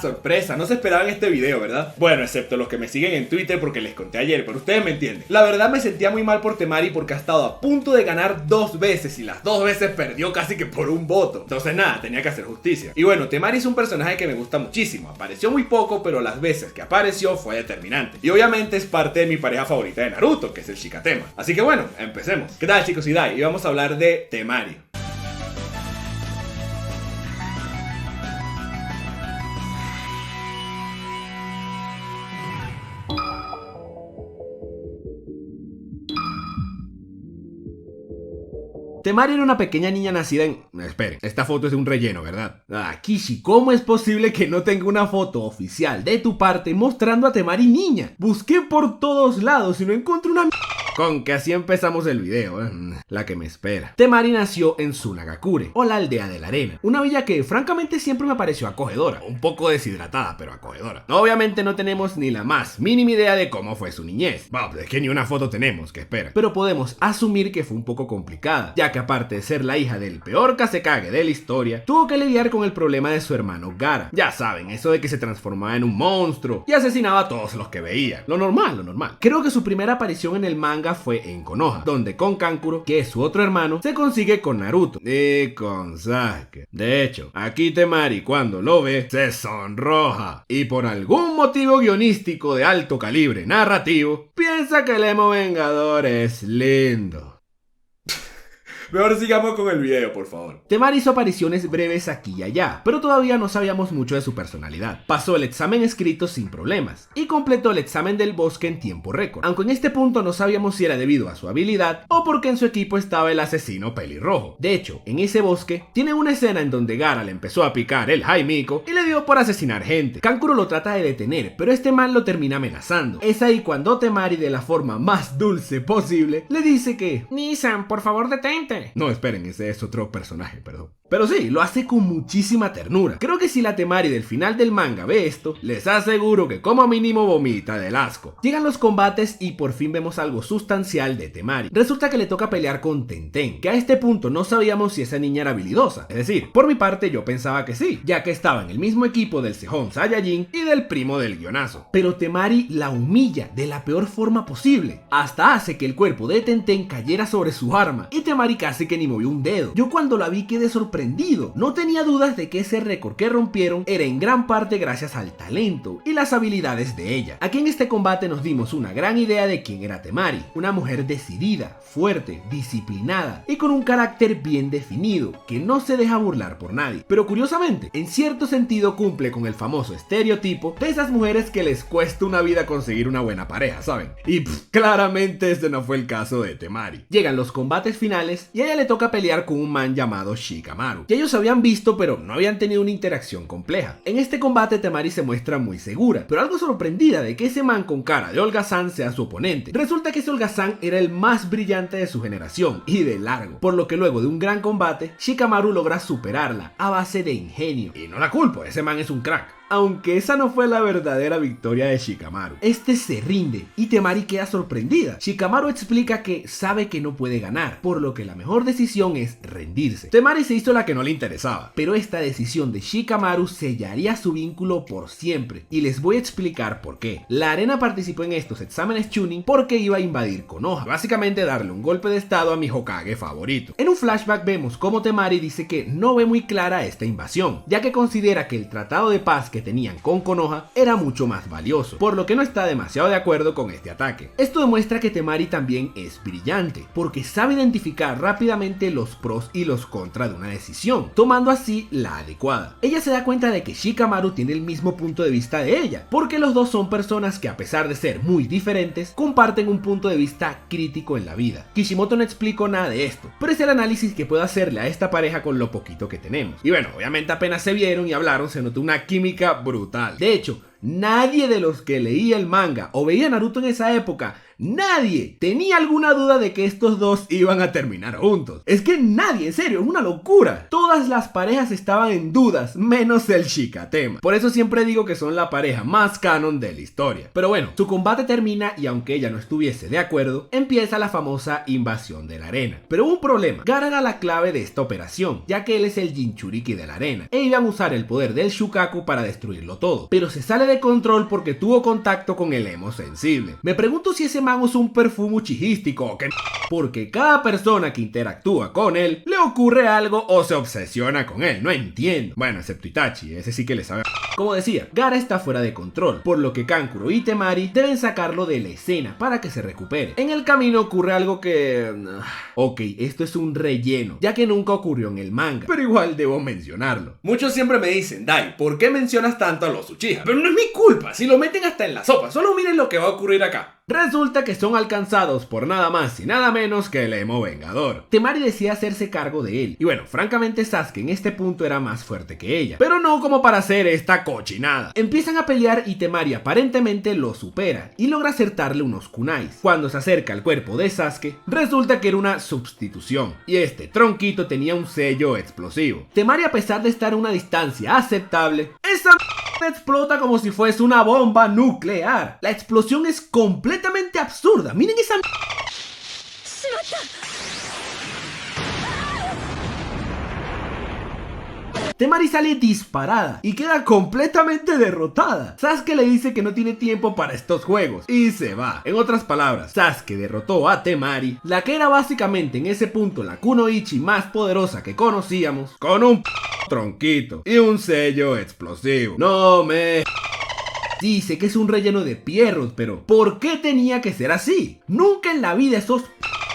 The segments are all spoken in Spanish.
sorpresa, no se esperaban este video, ¿verdad? Bueno, excepto los que me siguen en Twitter porque les conté ayer, pero ustedes me entienden. La verdad me sentía muy mal por Temari porque ha estado a punto de ganar 2 veces y las 2 veces perdió casi que por un voto. Entonces nada, tenía que hacer justicia. Y bueno, Temari es un personaje que me gusta muchísimo. Apareció muy poco, pero las veces que apareció fue determinante. Y obviamente es parte de mi pareja favorita de Naruto, que es el Shikatema. Así que bueno, empecemos. ¿Qué tal, chicos? Y vamos a hablar de Temari. Temari era una pequeña niña nacida en... Esperen, esta foto es de un relleno, ¿verdad? Kishi, ¿cómo es posible que no tenga una foto oficial de tu parte mostrando a Temari niña? Busqué por todos lados y no encontré una... Con que así empezamos el video, la que me espera. Temari nació en Sunagakure, o la aldea de la arena. Una villa que francamente siempre me pareció acogedora. Un poco deshidratada, pero acogedora. Obviamente no tenemos ni la más mínima idea de cómo fue su niñez. Es que ni una foto tenemos, que espera. Pero podemos asumir que fue un poco complicada, ya que aparte de ser la hija del peor Kazekage de la historia, tuvo que lidiar con el problema de su hermano Gaara. Ya saben, eso de que se transformaba en un monstruo y asesinaba a todos los que veía. Lo normal, lo normal. Creo que su primera aparición en el manga fue en Konoha, donde con Kankuro, que es su otro hermano, se consigue con Naruto y con Sasuke. De hecho, aquí Temari cuando lo ve, se sonroja y por algún motivo guionístico de alto calibre narrativo, piensa que el emo vengador es lindo. Mejor sigamos con el video, por favor. Temari hizo apariciones breves aquí y allá, pero todavía no sabíamos mucho de su personalidad. Pasó el examen escrito sin problemas y completó el examen del bosque en tiempo récord, aunque en este punto no sabíamos si era debido a su habilidad o porque en su equipo estaba el asesino pelirrojo. De hecho, en ese bosque tiene una escena en donde Gaara le empezó a picar el Jaimiko y le dio por asesinar gente. Kankuro lo trata de detener, pero este man lo termina amenazando. Es ahí cuando Temari, de la forma más dulce posible, le dice que Nissan, por favor detente. No, esperen, ese es otro personaje, perdón. Pero sí, lo hace con muchísima ternura. Creo que si la Temari del final del manga ve esto, les aseguro que como mínimo vomita del asco. Llegan los combates y por fin vemos algo sustancial de Temari. Resulta que le toca pelear con Tenten, que a este punto no sabíamos si esa niña era habilidosa. Es decir, por mi parte yo pensaba que sí, ya que estaba en el mismo equipo del Sejón Saiyajin y del primo del guionazo. Pero Temari la humilla de la peor forma posible. Hasta hace que el cuerpo de Tenten cayera sobre su arma y Temari casi que ni movió un dedo. Yo cuando la vi quedé sorprendido. No tenía dudas de que ese récord que rompieron era en gran parte gracias al talento y las habilidades de ella. Aquí en este combate nos dimos una gran idea de quién era Temari, una mujer decidida, fuerte, disciplinada y con un carácter bien definido, que no se deja burlar por nadie. Pero curiosamente, en cierto sentido cumple con el famoso estereotipo de esas mujeres que les cuesta una vida conseguir una buena pareja, ¿saben? Y claramente este no fue el caso de Temari. Llegan los combates finales y a ella le toca pelear con un man llamado Shikamaru, que ellos habían visto pero no habían tenido una interacción compleja. En este combate Temari se muestra muy segura, pero algo sorprendida de que ese man con cara de holgazán sea su oponente. Resulta que ese holgazán era el más brillante de su generación y de largo, por lo que luego de un gran combate Shikamaru logra superarla a base de ingenio. Y no la culpo, ese man es un crack. Aunque esa no fue la verdadera victoria de Shikamaru. Este se rinde y Temari queda sorprendida. Shikamaru explica que sabe que no puede ganar, por lo que la mejor decisión es rendirse. Temari se hizo la que no le interesaba, pero esta decisión de Shikamaru sellaría su vínculo por siempre, y les voy a explicar por qué. La arena participó en estos exámenes Chunin porque iba a invadir Konoha, básicamente darle un golpe de estado a mi Hokage favorito. En un flashback vemos cómo Temari dice que no ve muy clara esta invasión, ya que considera que el tratado de paz que tenían con Konoha era mucho más valioso, por lo que no está demasiado de acuerdo con este ataque. Esto demuestra que Temari también es brillante, porque sabe identificar rápidamente los pros y los contras de una decisión, tomando así la adecuada. Ella se da cuenta de que Shikamaru tiene el mismo punto de vista de ella, porque los dos son personas que, a pesar de ser muy diferentes, comparten un punto de vista crítico en la vida. Kishimoto no explicó nada de esto, pero es el análisis que puedo hacerle a esta pareja con lo poquito que tenemos. Y bueno, obviamente apenas se vieron y hablaron, se notó una química brutal. De hecho, nadie de los que leía el manga o veía Naruto en esa época nadie tenía alguna duda de que estos dos iban a terminar juntos. Es que nadie, en serio, es una locura. Todas las parejas estaban en dudas, menos el Shikatema. Por eso siempre digo que son la pareja más canon de la historia. Pero bueno, su combate termina y aunque ella no estuviese de acuerdo, empieza la famosa invasión de la arena. Pero hubo un problema. Gaara era la clave de esta operación, ya que él es el Jinchuriki de la arena, e iban a usar el poder del Shukaku para destruirlo todo. Pero se sale de control porque tuvo contacto con el emo sensible. Me pregunto si ese man usa un perfume uchijístico o qué, porque cada persona que interactúa con él le ocurre algo o se obsesiona con él, no entiendo. Bueno, excepto Itachi, ese sí que le sabe. Como decía, Gaara está fuera de control, por lo que Kankuro y Temari deben sacarlo de la escena para que se recupere. En el camino ocurre algo que... ok, esto es un relleno, ya que nunca ocurrió en el manga, pero igual debo mencionarlo. Muchos siempre me dicen, Dai, ¿por qué mencionas tanto a los Uchiha? Pero no es mi culpa, si lo meten hasta en la sopa, solo miren lo que va a ocurrir acá. Resulta que son alcanzados por nada más y nada menos que el emo vengador. Temari decide hacerse cargo de él. Y bueno, francamente Sasuke en este punto era más fuerte que ella, pero no como para hacer esta cochinada. Empiezan a pelear y Temari aparentemente lo supera y logra acertarle unos kunais. Cuando se acerca al cuerpo de Sasuke, resulta que era una sustitución y este tronquito tenía un sello explosivo. Temari, a pesar de estar a una distancia aceptable, esa explota como si fuese una bomba nuclear. La explosión es completamente absurda. Miren esa... Temari sale disparada y queda completamente derrotada. Sasuke le dice que no tiene tiempo para estos juegos y se va. En otras palabras, Sasuke derrotó a Temari, la que era básicamente en ese punto la kunoichi más poderosa que conocíamos, con un tronquito y un sello explosivo. No me... Dice que es un relleno de Pierrot, pero ¿por qué tenía que ser así? Nunca en la vida esos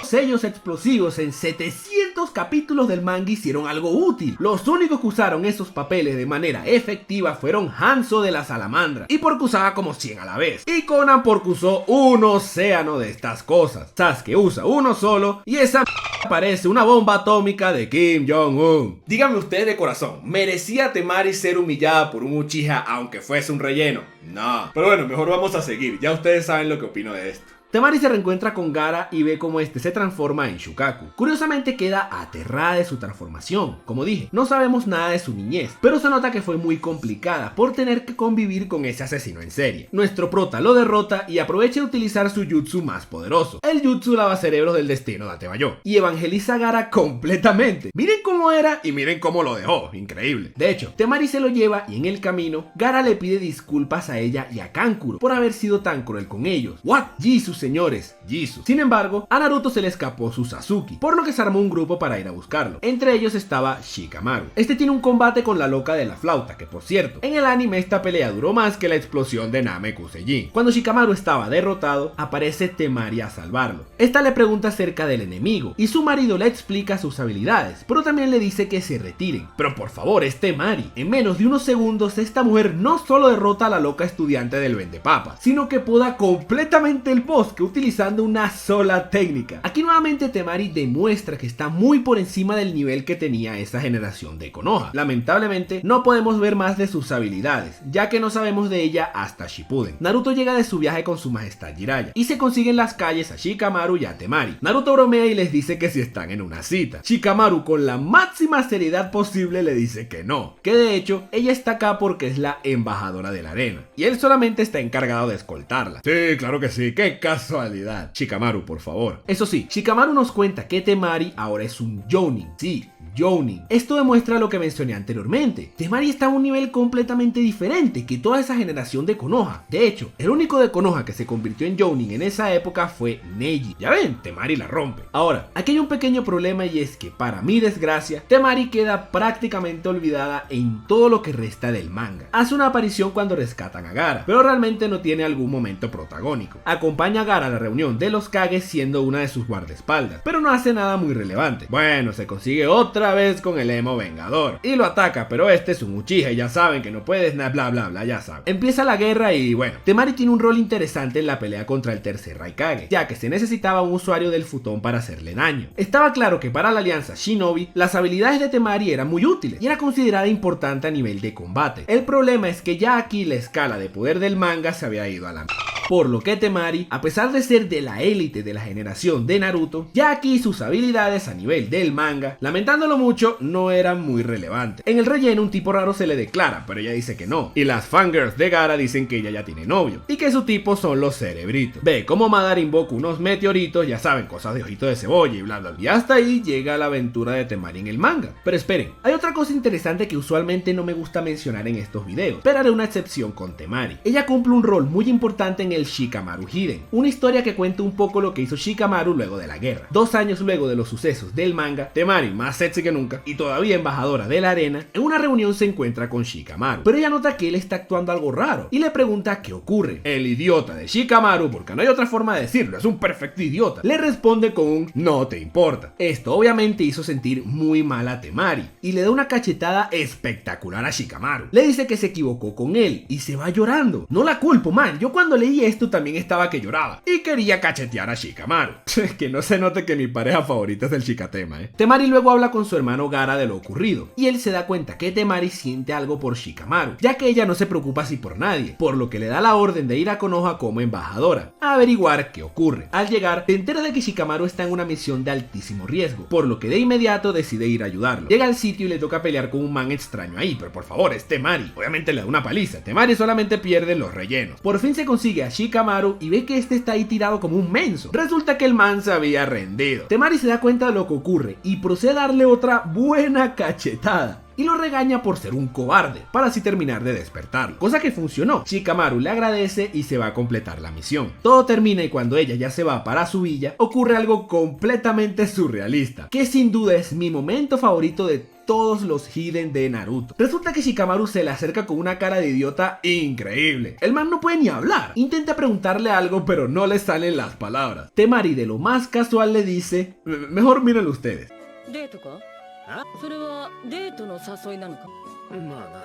sellos explosivos en 700 capítulos del manga hicieron algo útil. Los únicos que usaron esos papeles de manera efectiva fueron Hanzo de la Salamandra, y porque usaba como 100 a la vez, y Conan porque usó un océano de estas cosas. Sasuke usa uno solo y esa parece una bomba atómica de Kim Jong-un. Díganme ustedes de corazón, ¿merecía Temari ser humillada por un Uchiha aunque fuese un relleno? No. Pero bueno, mejor vamos a seguir, ya ustedes saben lo que opino de esto. Temari se reencuentra con Gaara y ve cómo este se transforma en Shukaku. Curiosamente queda aterrada de su transformación. Como dije, no sabemos nada de su niñez, pero se nota que fue muy complicada por tener que convivir con ese asesino en serie. Nuestro prota lo derrota y aprovecha de utilizar su jutsu más poderoso, el jutsu lavacerebros del destino de Atebayo, y evangeliza a Gaara completamente. Miren cómo era y miren cómo lo dejó, increíble. De hecho, Temari se lo lleva y en el camino, Gaara le pide disculpas a ella y a Kankuro por haber sido tan cruel con ellos. What? Jesus, señores, Jesus. Sin embargo, a Naruto se le escapó su Sasuke, por lo que se armó un grupo para ir a buscarlo. Entre ellos estaba Shikamaru. Este tiene un combate con la loca de la flauta, que por cierto, en el anime esta pelea duró más que la explosión de Namekusei. Cuando Shikamaru estaba derrotado, aparece Temari a salvarlo. Esta le pregunta acerca del enemigo, y su marido le explica sus habilidades, pero también le dice que se retiren. Pero por favor, es Temari. En menos de unos segundos, esta mujer no solo derrota a la loca estudiante del vendepapas, sino que poda completamente el boss que utilizando una sola técnica. Aquí nuevamente Temari demuestra que está muy por encima del nivel que tenía esa generación de Konoha. Lamentablemente no podemos ver más de sus habilidades, ya que no sabemos de ella hasta Shippuden. Naruto llega de su viaje con su majestad Jiraiya y se consigue en las calles a Shikamaru y a Temari. Naruto bromea y les dice que si están en una cita. Shikamaru con la máxima seriedad posible le dice que no, que de hecho ella está acá porque es la embajadora de la arena y él solamente está encargado de escoltarla. Sí, claro que sí, qué casualidad. Shikamaru, por favor. Eso sí, Shikamaru nos cuenta que Temari ahora es un Jounin. Sí, Jounin. Esto demuestra lo que mencioné anteriormente. Temari está a un nivel completamente diferente que toda esa generación de Konoha. De hecho, el único de Konoha que se convirtió en Jounin en esa época fue Neji. Ya ven, Temari la rompe. Ahora, aquí hay un pequeño problema y es que para mi desgracia, Temari queda prácticamente olvidada en todo lo que resta del manga. Hace una aparición cuando rescatan a Gaara, pero realmente no tiene algún momento protagónico. Acompaña a Gaara a la reunión de los Kage siendo una de sus guardaespaldas, pero no hace nada muy relevante. Bueno, se consigue otra vez con el emo vengador y lo ataca, pero este es un Uchiha y ya saben que no puedes bla bla bla, ya saben. Empieza la guerra y bueno, Temari tiene un rol interesante en la pelea contra el tercer Raikage, ya que se necesitaba un usuario del futón para hacerle daño. Estaba claro que para la alianza Shinobi, las habilidades de Temari eran muy útiles y era considerada importante a nivel de combate. El problema es que ya aquí la escala de poder del manga se había ido a la por lo que Temari, a pesar de ser de la élite de la generación de Naruto, ya aquí sus habilidades a nivel del manga, lamentándolo mucho, no eran muy relevantes. En el relleno un tipo raro se le declara, pero ella dice que no, y las fangirls de Gaara dicen que ella ya tiene novio, y que su tipo son los cerebritos. Ve cómo Madara invoca unos meteoritos, ya saben, cosas de ojito de cebolla y bla bla bla. Y hasta ahí llega la aventura de Temari en el manga. Pero esperen, hay otra cosa interesante que usualmente no me gusta mencionar en estos videos, pero haré una excepción con Temari. Ella cumple un rol muy importante en el Shikamaru Hiden, una historia que cuenta un poco lo que hizo Shikamaru luego de la guerra. 2 años luego de los sucesos del manga, Temari, más sexy que nunca y todavía embajadora de la arena, en una reunión se encuentra con Shikamaru, pero ella nota que él está actuando algo raro y le pregunta qué ocurre. El idiota de Shikamaru, porque no hay otra forma de decirlo, es un perfecto idiota, le responde con un no te importa. Esto obviamente hizo sentir muy mal a Temari y le da una cachetada espectacular a Shikamaru. Le dice que se equivocó con él y se va llorando. No la culpo, man, yo cuando leí esto también estaba que lloraba y quería cachetear a Shikamaru. Que no se note que mi pareja favorita es el Shikatema, Temari luego habla con su hermano Gaara de lo ocurrido y él se da cuenta que Temari siente algo por Shikamaru, ya que ella no se preocupa así por nadie, por lo que le da la orden de ir a Konoha como embajadora a averiguar qué ocurre. Al llegar, se entera de que Shikamaru está en una misión de altísimo riesgo, por lo que de inmediato decide ir a ayudarlo. Llega al sitio y le toca pelear con un man extraño ahí, pero por favor, es Temari. Obviamente le da una paliza. Temari solamente pierde los rellenos. Por fin se consigue a Shikamaru y ve que este está ahí tirado como un menso. Resulta que el man se había rendido. Temari se da cuenta de lo que ocurre y procede a darle otra buena cachetada y lo regaña por ser un cobarde, para así terminar de despertarlo, cosa que funcionó. Shikamaru le agradece y se va a completar la misión. Todo termina y cuando ella ya se va para su villa, ocurre algo completamente surrealista, que sin duda es mi momento favorito de todos los Hiden de Naruto. Resulta que Shikamaru se le acerca con una cara de idiota increíble. El man no puede ni hablar. Intenta preguntarle algo, pero no le salen las palabras. Temari de lo más casual le dice, mejor mírenlo ustedes.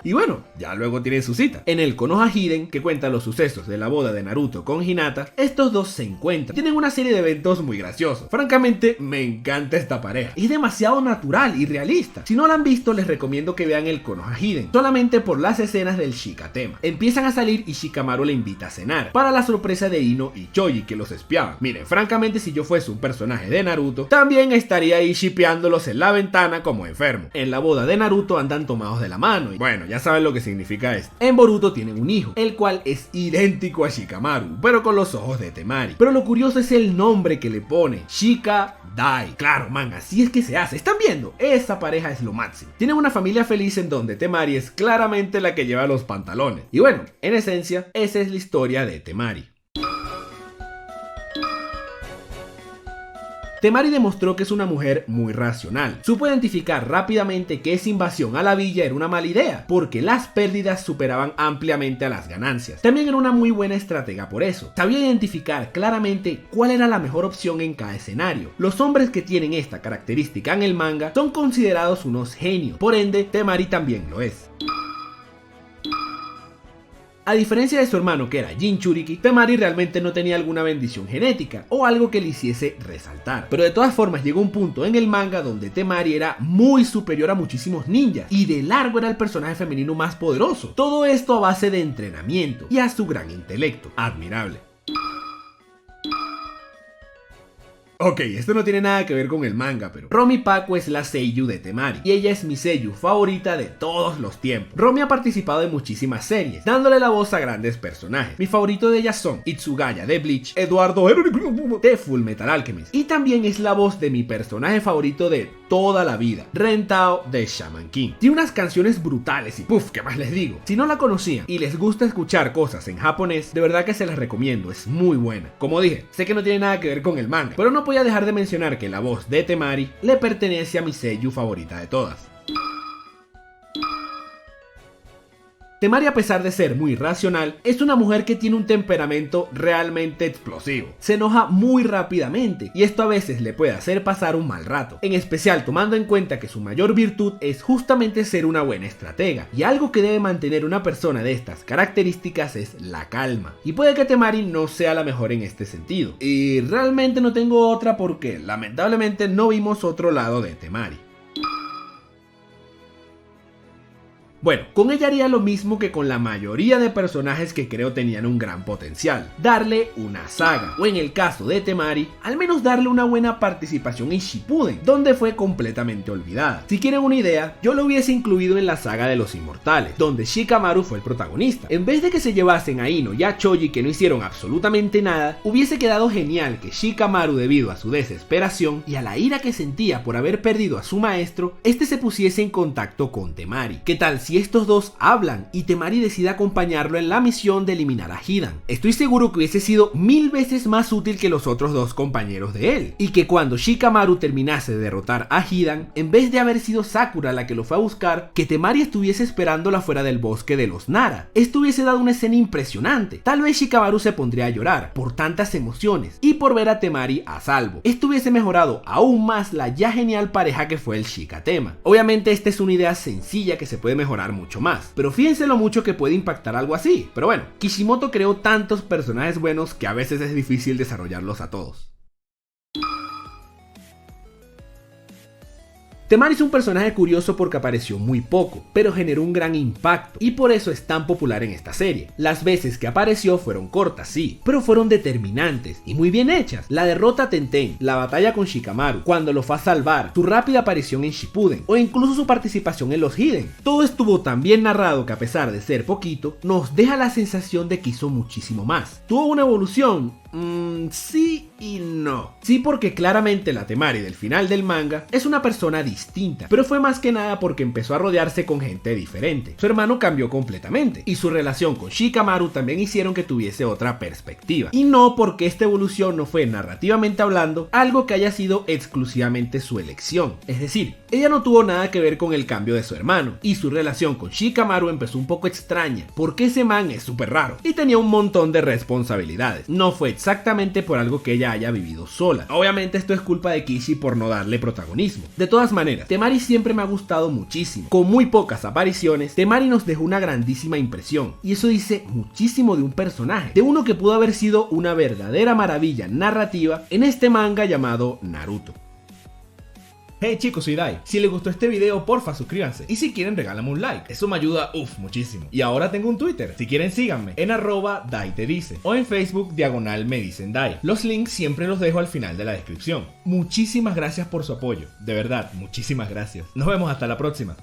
Y bueno, ya luego tienen su cita. En el Konoha Hiden, que cuenta los sucesos de la boda de Naruto con Hinata, estos dos se encuentran. Tienen una serie de eventos muy graciosos. Francamente, me encanta esta pareja. Es demasiado natural y realista. Si no la han visto, les recomiendo que vean el Konoha Hiden, solamente por las escenas del Shikatema. Empiezan a salir y Shikamaru le invita a cenar, para la sorpresa de Ino y Choji, que los espiaban. Miren, francamente, si yo fuese un personaje de Naruto, también estaría ahí shippeándolos en la ventana como enfermo. En la boda de Naruto andan tomados de la mano y bueno, ya saben lo que significa esto. En Boruto tienen un hijo, el cual es idéntico a Shikamaru, pero con los ojos de Temari. Pero lo curioso es el nombre que le pone, Shika Dai. Claro, man, así es que se hace. ¿Están viendo? Esa pareja es lo máximo. Tienen una familia feliz en donde Temari es claramente la que lleva los pantalones. Y bueno, en esencia, esa es la historia de Temari. Temari demostró que es una mujer muy racional. Supo identificar rápidamente que esa invasión a la villa era una mala idea, porque las pérdidas superaban ampliamente a las ganancias. También era una muy buena estratega por eso. Sabía identificar claramente cuál era la mejor opción en cada escenario. Los hombres que tienen esta característica en el manga son considerados unos genios, por ende, Temari también lo es. A diferencia de su hermano que era Jinchuriki, Temari realmente no tenía alguna bendición genética o algo que le hiciese resaltar. Pero de todas formas llegó un punto en el manga donde Temari era muy superior a muchísimos ninjas y de largo era el personaje femenino más poderoso. Todo esto a base de entrenamiento y a su gran intelecto. Admirable. Ok, esto no tiene nada que ver con el manga, pero Romi Paco es la seiyuu de Temari y ella es mi seiyuu favorita de todos los tiempos. Romi ha participado en muchísimas series, dándole la voz a grandes personajes. Mi favorito de ellas son Itsugaya de Bleach, Eduardo de Full Metal Alchemist y también es la voz de mi personaje favorito de toda la vida, Rentao de Shaman King. Tiene unas canciones brutales y puff, ¿qué más les digo? Si no la conocían y les gusta escuchar cosas en japonés, de verdad que se las recomiendo, es muy buena. Como dije, sé que no tiene nada que ver con el manga, pero no voy a dejar de mencionar que la voz de Temari le pertenece a mi seiyuu favorita de todas. Temari, a pesar de ser muy racional, es una mujer que tiene un temperamento realmente explosivo. Se enoja muy rápidamente y esto a veces le puede hacer pasar un mal rato, en especial tomando en cuenta que su mayor virtud es justamente ser una buena estratega, y algo que debe mantener una persona de estas características es la calma. Y puede que Temari no sea la mejor en este sentido, y realmente no tengo otra porque lamentablemente no vimos otro lado de Temari. Bueno, con ella haría lo mismo que con la mayoría de personajes que creo tenían un gran potencial: darle una saga, o en el caso de Temari, al menos darle una buena participación en Shippuden, donde fue completamente olvidada. Si quieren una idea, yo lo hubiese incluido en la saga de los Inmortales, donde Shikamaru fue el protagonista. En vez de que se llevasen a Ino y a Choji, que no hicieron absolutamente nada, hubiese quedado genial que Shikamaru, debido a su desesperación y a la ira que sentía por haber perdido a su maestro, este se pusiese en contacto con Temari. ¿Qué tal si estos dos hablan y Temari decide acompañarlo en la misión de eliminar a Hidan? Estoy seguro que hubiese sido 1000 veces más útil que los otros dos compañeros de él, y que cuando Shikamaru terminase de derrotar a Hidan, en vez de haber sido Sakura la que lo fue a buscar, que Temari estuviese esperándola fuera del bosque de los Nara. Esto hubiese dado una escena impresionante. Tal vez Shikamaru se pondría a llorar por tantas emociones y por ver a Temari a salvo. Esto hubiese mejorado aún más la ya genial pareja que fue el Shikatema. Obviamente esta es una idea sencilla que se puede mejorar mucho más, pero fíjense lo mucho que puede impactar algo así. Pero bueno, Kishimoto creó tantos personajes buenos que a veces es difícil desarrollarlos a todos. Temari es un personaje curioso porque apareció muy poco, pero generó un gran impacto, y por eso es tan popular en esta serie. Las veces que apareció fueron cortas, sí, pero fueron determinantes y muy bien hechas. La derrota a Tenten, la batalla con Shikamaru, cuando lo fue a salvar, su rápida aparición en Shippuden, o incluso su participación en los Hiden. Todo estuvo tan bien narrado que, a pesar de ser poquito, nos deja la sensación de que hizo muchísimo más. ¿Tuvo una evolución? Sí y no. Sí, porque claramente la Temari del final del manga es una persona distinta, pero fue más que nada porque empezó a rodearse con gente diferente. Su hermano cambió completamente, y su relación con Shikamaru también hicieron que tuviese otra perspectiva. Y no porque esta evolución no fue, narrativamente hablando, algo que haya sido exclusivamente su elección. Es decir, ella no tuvo nada que ver con el cambio de su hermano, y su relación con Shikamaru empezó un poco extraña, porque ese man es súper raro y tenía un montón de responsabilidades. No fue exactamente por algo que ella haya vivido sola. Obviamente esto es culpa de Kishi por no darle protagonismo. De todas maneras, Temari siempre me ha gustado muchísimo. Con muy pocas apariciones, Temari nos dejó una grandísima impresión, y eso dice muchísimo de un personaje, de uno que pudo haber sido una verdadera maravilla narrativa en este manga llamado Naruto. Hey chicos, soy Dai. Si les gustó este video, porfa suscríbanse, y si quieren regálame un like, eso me ayuda muchísimo. Y ahora tengo un Twitter, si quieren síganme en @DaiTeDice, o en Facebook /MeDicenDai. Los links siempre los dejo al final de la descripción. Muchísimas gracias por su apoyo, de verdad, muchísimas gracias. Nos vemos hasta la próxima.